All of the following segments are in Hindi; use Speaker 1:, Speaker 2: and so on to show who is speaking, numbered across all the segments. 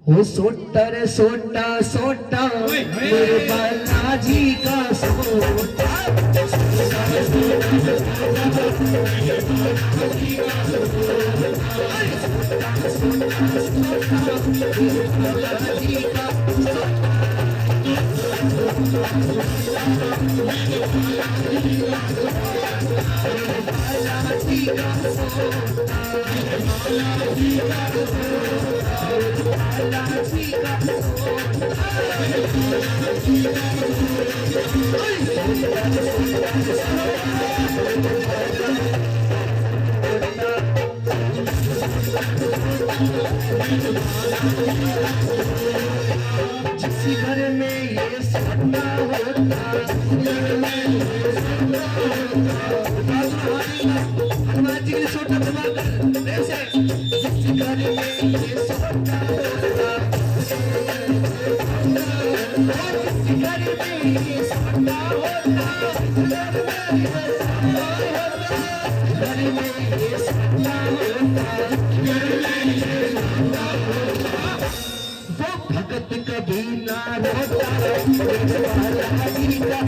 Speaker 1: वो सोटा रे सोटा सोटा मेरे बालाजी का सोटा जिस घर में ये सोना होता हनुमान जी के सोटा धमाका ऐसे जिस घर में ये सोना होता जिस घर में ये सोना होता घर में ये सोना होता भगत कभी ना रोता बालाजी का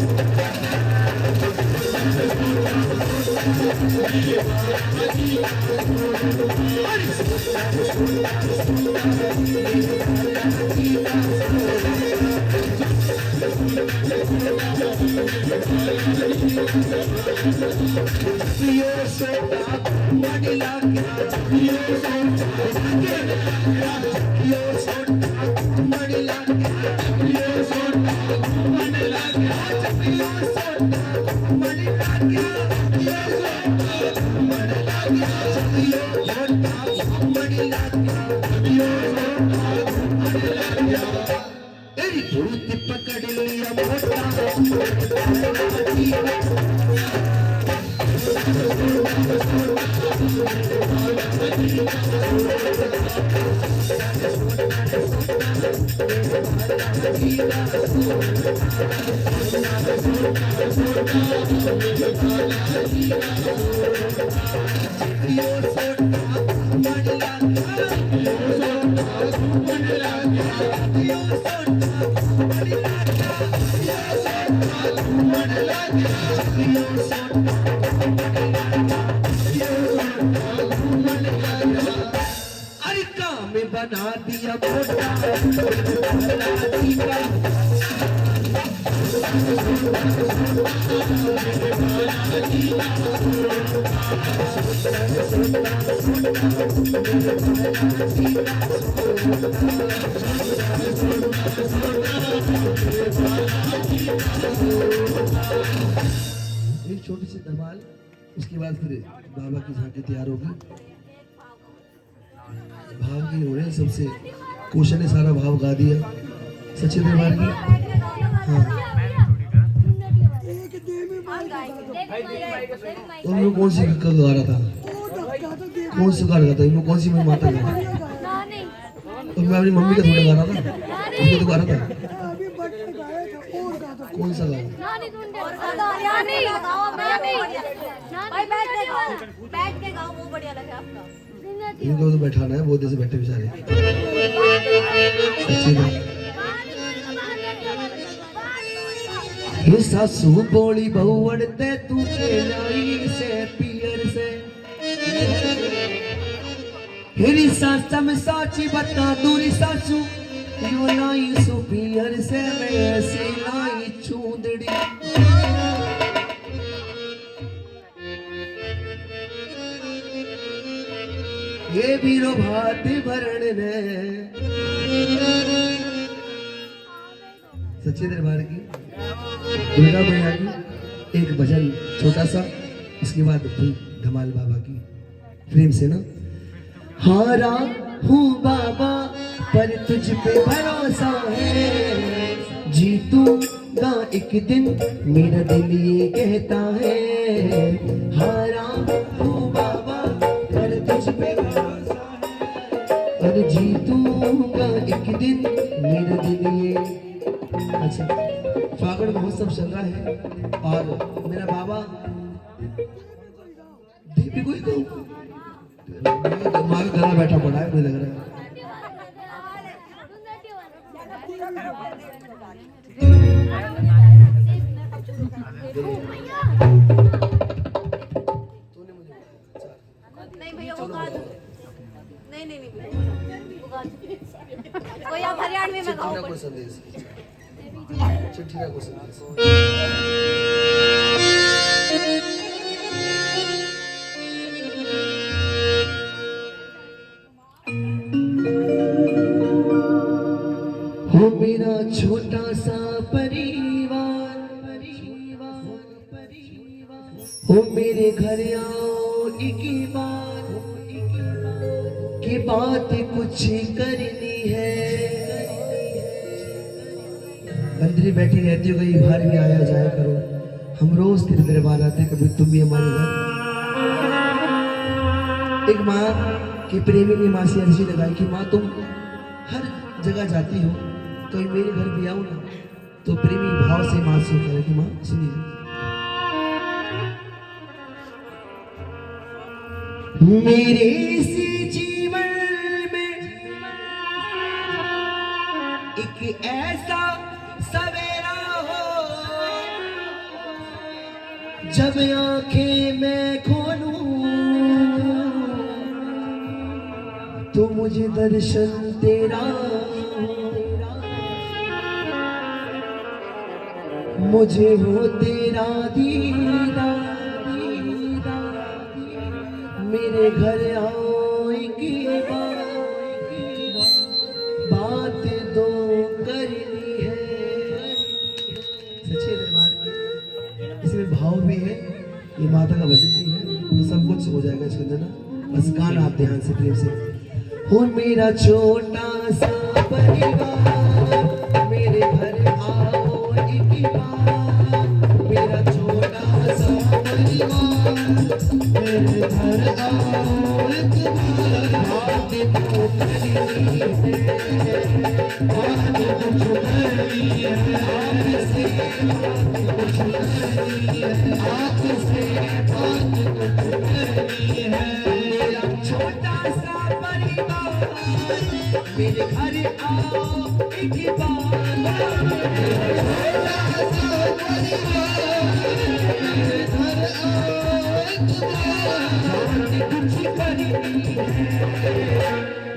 Speaker 1: पकड़ लिया मोटा अरे काम बना दिया मोटा बालाजी का एक छोटी सी धमाल, उसके बाद फिर बाबा की झांकी तैयार होगी। भाव की हो रहे सबसे कोशा ने सारा भाव गा दिया सच्चे दरबार की। हाँ तो हम लोग कौन सी गा रहा था, कौन सी गा रहा था, इन लोग कौन सी में माता गा, तो मैं अपनी मम्मी का थोड़ा गा रहा था, उसको तो गा रहा था। कौन सा गाना? इनको तो बैठाना है, बहुत से बैठे बेचारे। ये सासू बोली बहु अड़ते तू के लाई से पियर से, हेरी सासा में साची बता दूरी सासू यो लाई सु पियर से मैं ऐसी लाई चूंदड़ी। ये बीरो भात भरण ने सच्चे दरबार की दुर्गा मैया की एक भजन छोटा सा, उसके बाद धमाल बाबा की प्रेम से ना। हारा हूँ बाबा पर तुझ पे भरोसा है, जीतूंगा एक दिन मेरा दिल ये कहता है। हारा हूँ बाबा और मेरा बाबा दीपी को ही कहूँ, दिमाग गला बैठा पड़ा है मुझे लग रहा है।
Speaker 2: नहीं भैया वो गा दो। नहीं नहीं नहीं वो गा दो। कोई आप हरियाणवी में गाओ।
Speaker 1: चिट्ठी का कोई संदेश, चिट्ठी का कोई संदेश। हो मेरा छोटा सा परिवार, हो मेरे घर आओ एक बार, की बात कुछ करनी है। मंदिर बैठी रहती हो, कहीं बाहर भी आया जाया करो, हम रोज तेरे दरबार आते, कभी तुम भी हमारे घर। एक माँ की प्रेमी ने माँ से अर्जी लगाई कि माँ तुम हर जगह जाती हो तो मेरे घर भी आओ ना। तो प्रेमी भाव से माँ से कहा कि माँ सुनिए, मेरे इस जीवन में एक ऐसा सवेरा हो, जब आंखें मैं खोलूं तो मुझे दर्शन तेरा, मुझे हो तेरा दीदार। मेरे घर आओ एक बार, बात दो करनी है। सच्चे दरबार की इसमें भाव भी है, ये माता का वचन भी है, तो सब कुछ हो जाएगा इसके अंदर ना। बस गाना आप ध्यान से प्रेम से। हो मेरा छोटा सा परिवार, मेरे घर आओ एक बार। मेरा छोटा सा परिवार, मेरे घर आओ एक बार। बात तो करनी है, बात कुछ करनी है, आपसे बात कुछ करनी है, आपसे बात कुछ करनी है। मेरा छोटा सा परिवार, मेरे घर आओ एक बार। मेरा छोटा सा परिवार, मेरे घर आओ एक बार। बात कुछ करनी है,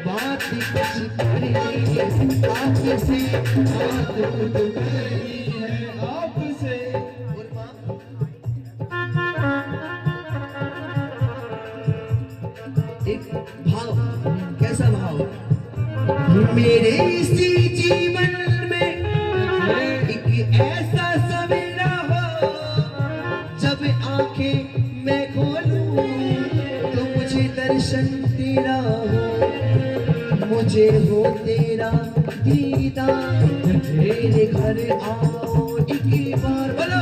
Speaker 1: बात कुछ करनी है, आपसे बात कुछ करनी है, आपसे। और माँ एक भाव, कैसा भाव, मेरे इसी जीवन में एक ऐसा सवेरा हो, जब आंखें मैं खोलूं तो मुझे दर्शन तेरा हो, मुझे हो तेरा दीदार। मेरे घर आओ एक बार, बोलो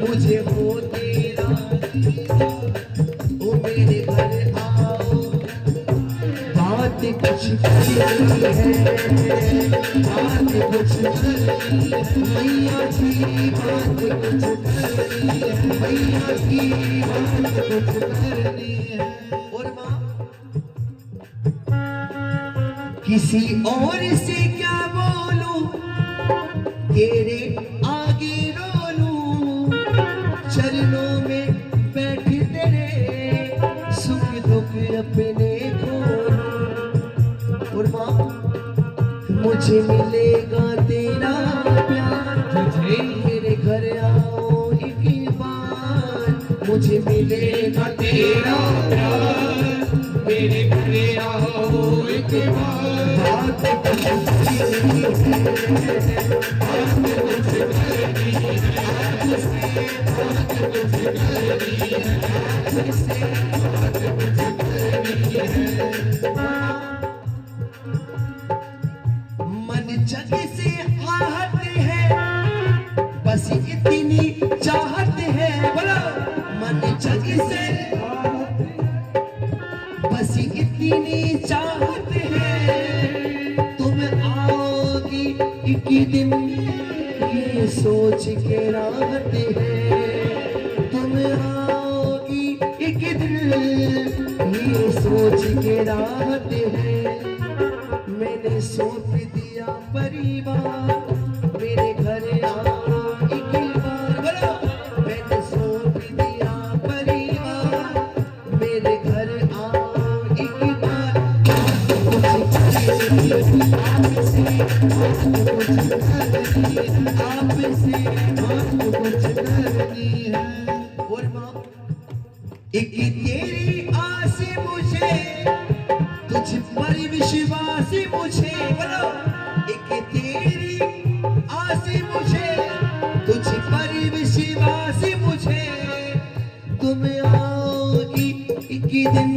Speaker 1: मुझे हो तेरा दीदार। ओ मेरे घर आओ, बात कुछ करनी है, बात कुछ करनी है, मैया की बात कुछ करनी है, मैया की बात कुछ करनी है। और माँ किसी और से क्या बोलूं, तेरे आगे रो लूं, चरणों में बैठ तेरे सुख दुख अपने खोलूं। और माँ मुझे मिलेगा तेरा प्यार, तुझे मेरे घर आओ एक बार। मुझे मिलेगा तेरा प्यार, मेरे घर आओ एक बार। बात कुछ करनी है, बात कुछ करनी है, आपसे बात कुछ करनी है, आपसे बात कुछ करनी है। मन जग से आहत है, बस इतनी चाहत है, बोलो मन जग से बस इतनी चाहत है, तुम आओगी एक दिन ये ये सोच के राहत है तुम आओगी एक दिन, ये सोच के राहत है। मैंने सौंप दिया परिवार, मेरे घर आओ एक बार, बोलो। मैंने सौंप दिया परिवार, मेरे घर आओ एक बार। आपसे कुछ करनी है। और माँ एक तेरी आस मुझे, तुझ पर विश्वास मुझे, बोलो। एक तेरी आस मुझे, तुझ पर विश्वास मुझे। तुम आओगी एक दिन,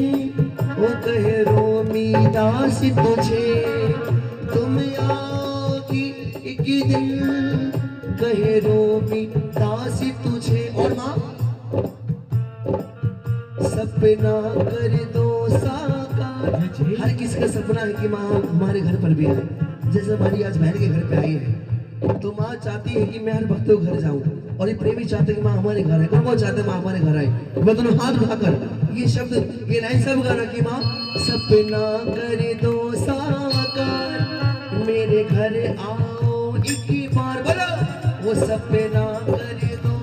Speaker 1: वो कहे रोमी दास तुझे। तुम आओगी एक दिन, कहे रोमी दास तुझे। और माँ सपना कर दो साकार। हर किसी का सपना है कि माँ हमारे घर पर भी आए, जैसे हमारी आज बहन के घर पे आई है। तो माँ चाहती है कि मैं हर भक्तों के घर जाऊं, और ये प्रेमी चाहते हैं कि माँ हमारे घर आए। और वो चाहते हैं माँ हमारे घर आए। मैं दोनों हाथ उठाकर ये शब्द, ये लाइन सब गाना कि माँ सपना कर दो साकार, मेरे घर आओ एक बार, बोलो। वो सपना कर दो,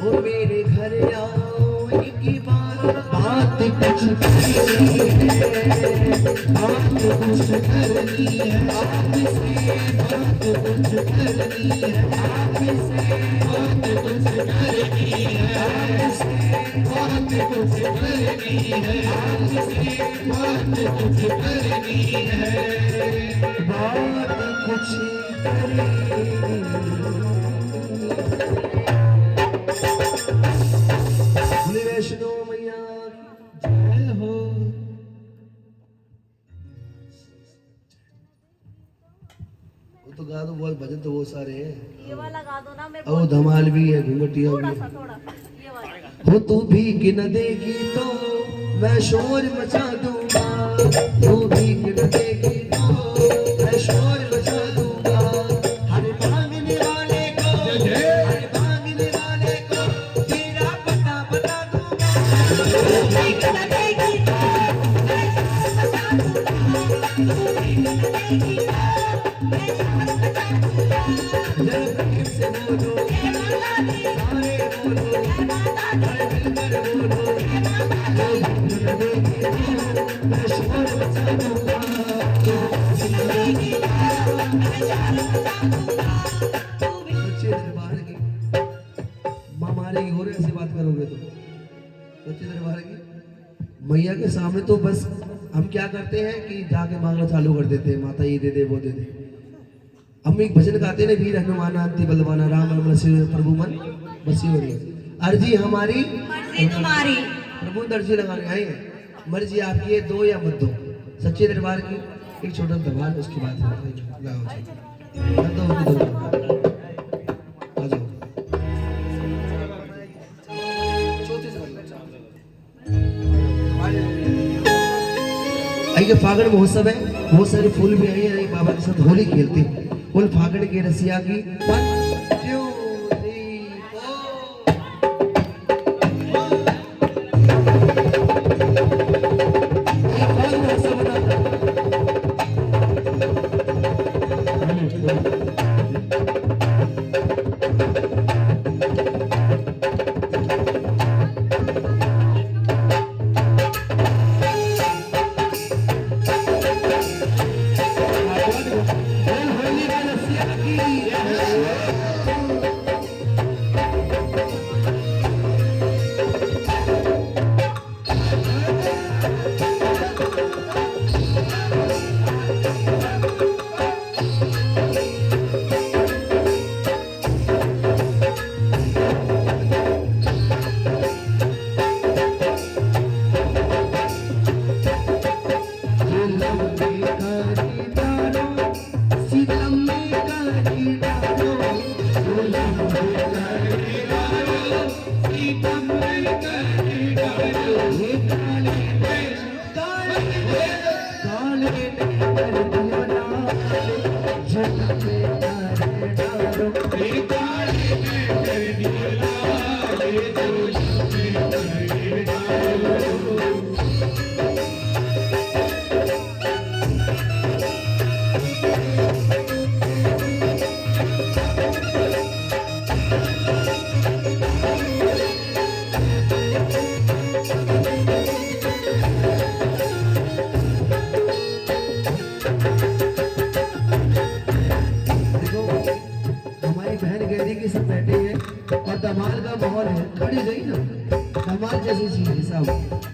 Speaker 1: वो मेरे घर आओ एक बार। बात कुछ करनी है, बात कुछ करनी है आपसे, बात कुछ करनी है आपसे, बात कुछ करनी है आपसे, बात कुछ करनी है आपसे, बात कुछ करनी है, बात कुछ करनी। वैष्णो मैया जय हो। वो तो गा दो, बहुत भजन तो बहुत सारे हैं।
Speaker 2: ये वाला गा दो ना मेरे
Speaker 1: ओ धमाल भी है, घूंघटिया भी
Speaker 2: थोड़ा
Speaker 1: है।
Speaker 2: सा, थोड़ा सा ये वाला।
Speaker 1: हो तू भीख न देगी तो मैं शोर मचा दूंगा, तू भीख न देगी तो मैं शोर मचा दूंगा। हर मांगने वाले को, हर मांगने वाले को तेरा पता बता दूंगा। भीख न देगी तो मैं शोर मचा दूंगा, तू भीख न देगी तो मैं शोर मचा दूंगा। जरा प्रेम से बोलो, सारे बोलो, मिलकर बोलो, मैं शोर मचा दूंगा, सच्चे दरबार की माँ मारेगी। हो रहे ऐसे बात करोगे तो सच्चे दरबार की मैया के सामने तो बस हम क्या करते हैं कि जाके मांगना चालू कर देते हैं, माता ये दे दे वो दे दे। हम एक भजन गाते हैं, वीर हनुमान अंति बलवाना, राम राम रसियो प्रभु मन बसी हो रही। अर्जी हमारी
Speaker 2: मर्जी तुम्हारी।
Speaker 1: प्रभु दर्जी लगाने आए हैं, मर्जी आपकी है, दो या मत दो। सच्चे दरबार की एक छोटा दरबार, उसके बाद आ जाओ। आइए, फागण महोत्सव है, बहुत सारे फूल भी आए हैं, बाबा के साथ होली खेलते हैं। फुल फागण के रसिया की 1 2 3 4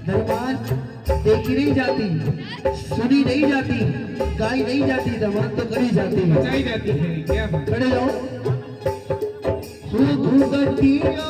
Speaker 1: दरबार देखी नहीं जाती, सुनी नहीं जाती, गाई नहीं जाती, दरबार तो करी जाती है,
Speaker 3: बचाई जाती है। क्या बात।
Speaker 1: खड़े जाओ। हो घूंघटिया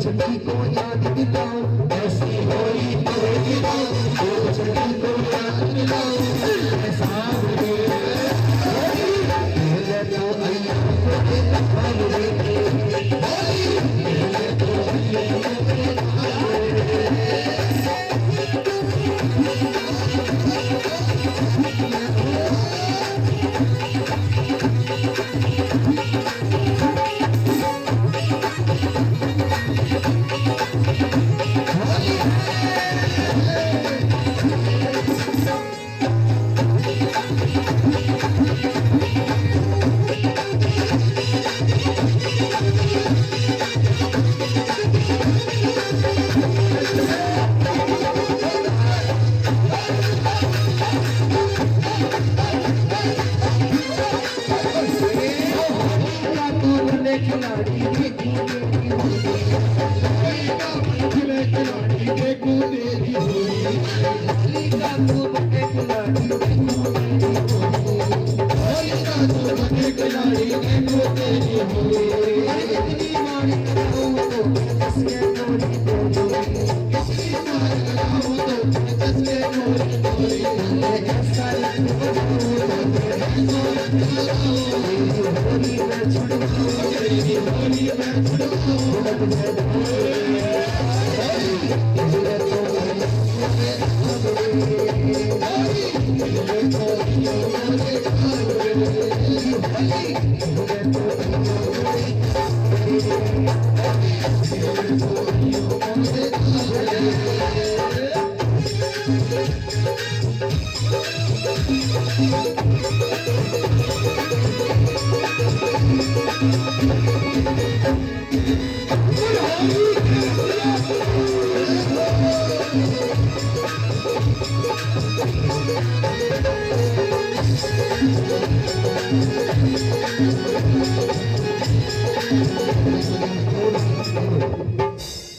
Speaker 1: छठी को याद दिलाओ, ऐसी होली तो दिलाओ, वो छठी को याद दिलाओ, ऐसा होली तो अय्या को देना फल देके, तो अय्या को देना फल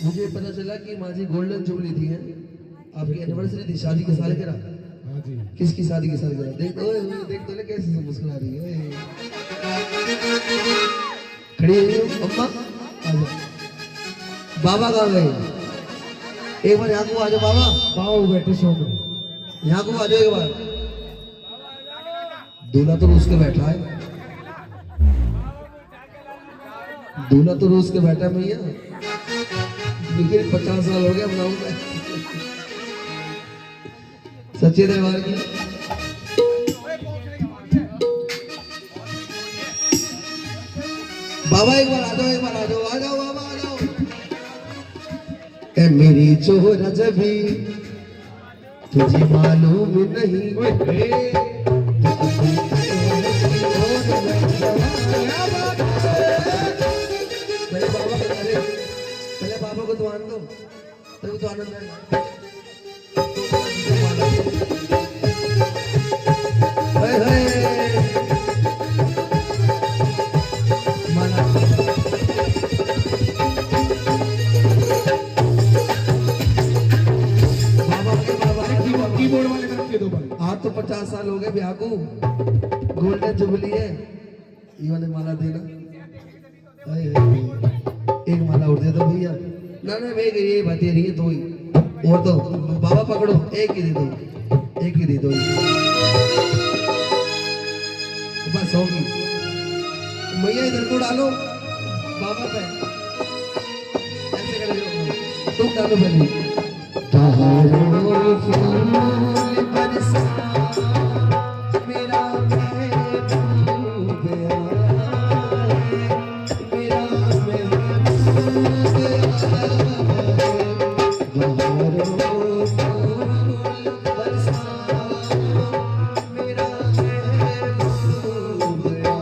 Speaker 1: मुझे पता चला कि माझी गोल्डन जुबली थी है, आपकी एनिवर्सरी थी, शादी के साल गिरा।
Speaker 3: हाँ जी।
Speaker 1: किसकी शादी के साल गिरा? देख ओए देख तो ले कैसे मुस्कुरा रही है। खड़ी है अम्मा, आ जाओ। बाबा कहाँ गए? एक बार यहाँ को आ जाओ बाबा,
Speaker 3: पाओ बैठे शो में।
Speaker 1: यहाँ को आ जाओ एक बार। दूल्हा तो रूस के बैठा है, दूल्हा तो रूस के बैठा है भैया, लेकिन 50 साल हो गया बनाऊंगा सच्चे दरबार की। बाबा एक बार आ जाओ, एक बार आ जाओ, आ जाओ बाबा आ जाओ। ए मेरी चोर जबी तुझे मालूम नहीं, पहले बाबा को दुआन दो, तभी तो आनंद आएगा। हाय हाय माला
Speaker 3: कीबोर्ड वाले का रख दो भाई।
Speaker 1: आज तो 50 साल हो गए ब्याह को, गोल्डन जुबली है, ये वाले माला देना। हाय हाय, एक माला और दे दो भैया। ना ना मैं ये बात रही है, दो ही और तो बाबा पकड़ो, एक ही दे दो, एक ही दे दो, बस होगी। मैया इधर को डालो बाबा पे, ऐसे कर दो, तुम डालो पहले। तारों फूल बरसा मेरा महबूब आया, मेरा महबूब आया। तारों फूल बरसा मेरा महबूब आया।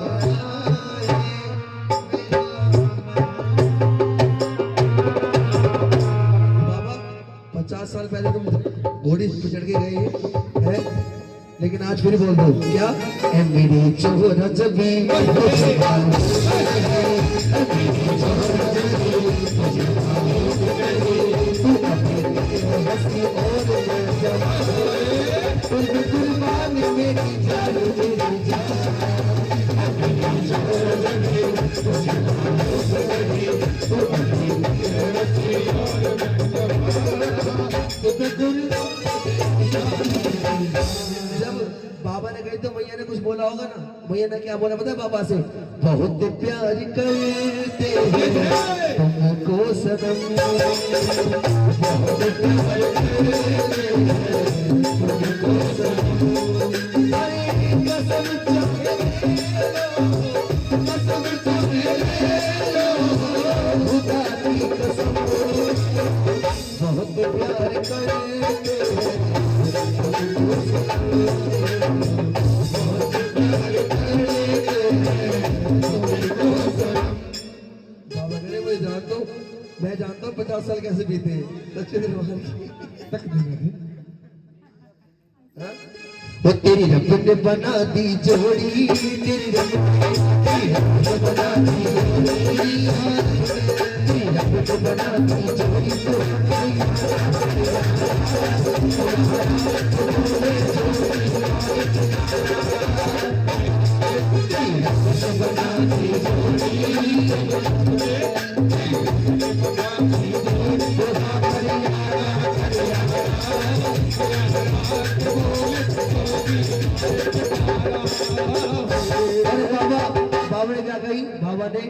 Speaker 1: बाबा 50 साल पहले तुम घोड़ी पे चढ़ के गए हैं, लेकिन आज फिर बोल दो क्या? ए मेरी चोर जबी जब बाबा ने गई तो मैया ने कुछ बोला होगा ना। मैया ने क्या बोला पता है बाबा से? बहुत प्यार करते हैं तुमको सनम, बहुत प्यार करते हैं तुमको सनम। अरे कसम चाहे लो, खुदा की कसम, बहुत प्यार करते हैं। बाबा करे मुझे जान दो, मैं जानता हूँ 50 साल कैसे बीते हैं। सच्चे दरबार की
Speaker 3: तक देना है।
Speaker 1: हाँ? वो तेरी रब ने बना दी जोड़ी, तेरी रब ने बना दी जोड़ी, तेरी रब ने बना दी जोड़ी तो अरे बाबा, बाबा ने क्या कही? बाबा ने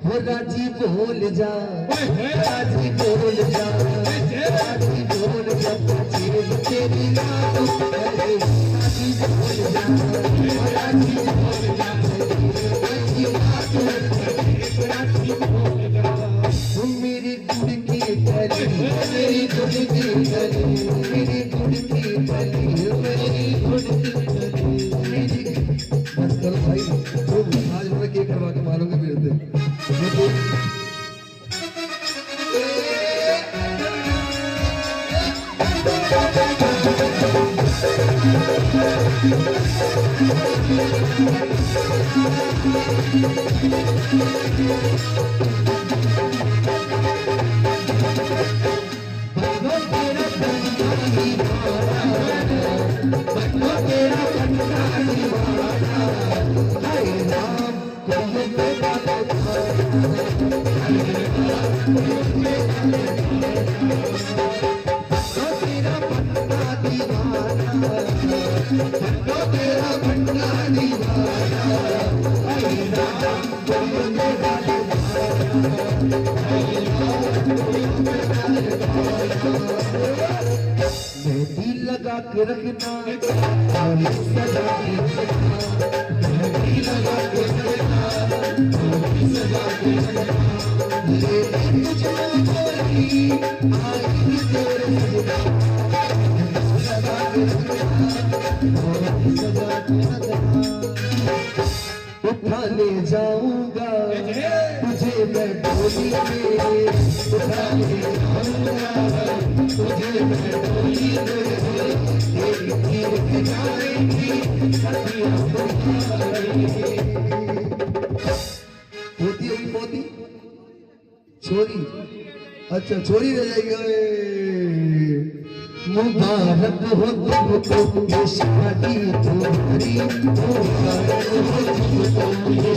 Speaker 1: हो राजी बोल जा, राजी बोल जा, राजी बोल जा, तेरी याद करे, राजी बोल जा, राजी बोल जा, तेरी याद करे, मेरी गुड़ की कली, मेरी गुड़ की कली, मेरी गुड़ की कली, मेरी गुड़ की कली, मेरी। बस करो भाई, तुम आज मैं क्या करवा के मारोगे मेरे से? तेरा बंदा दीवाना, बंदो तेरा बंदा दीवाना, मेहंदी लगा के रखना और सजा के रखना, मेहंदी लगा के रखना और सजा के रखना, लेकिन मुझको कोई आएगी तेरे सजना, लगा के रखना और सजा के रखना, उठा ले जाऊंगा तुझे मैं डोली में, उठा ले जाऊंगा तुझे मैं डोली में, तेरी तीर के जाएगी सदियां बुझाएगी। मोती है मोती छोरी, अच्छा छोरी रह जाएगी। मुबारक हो तुमको ये शादी तुम्हारी, मुबारक हो तुमको ये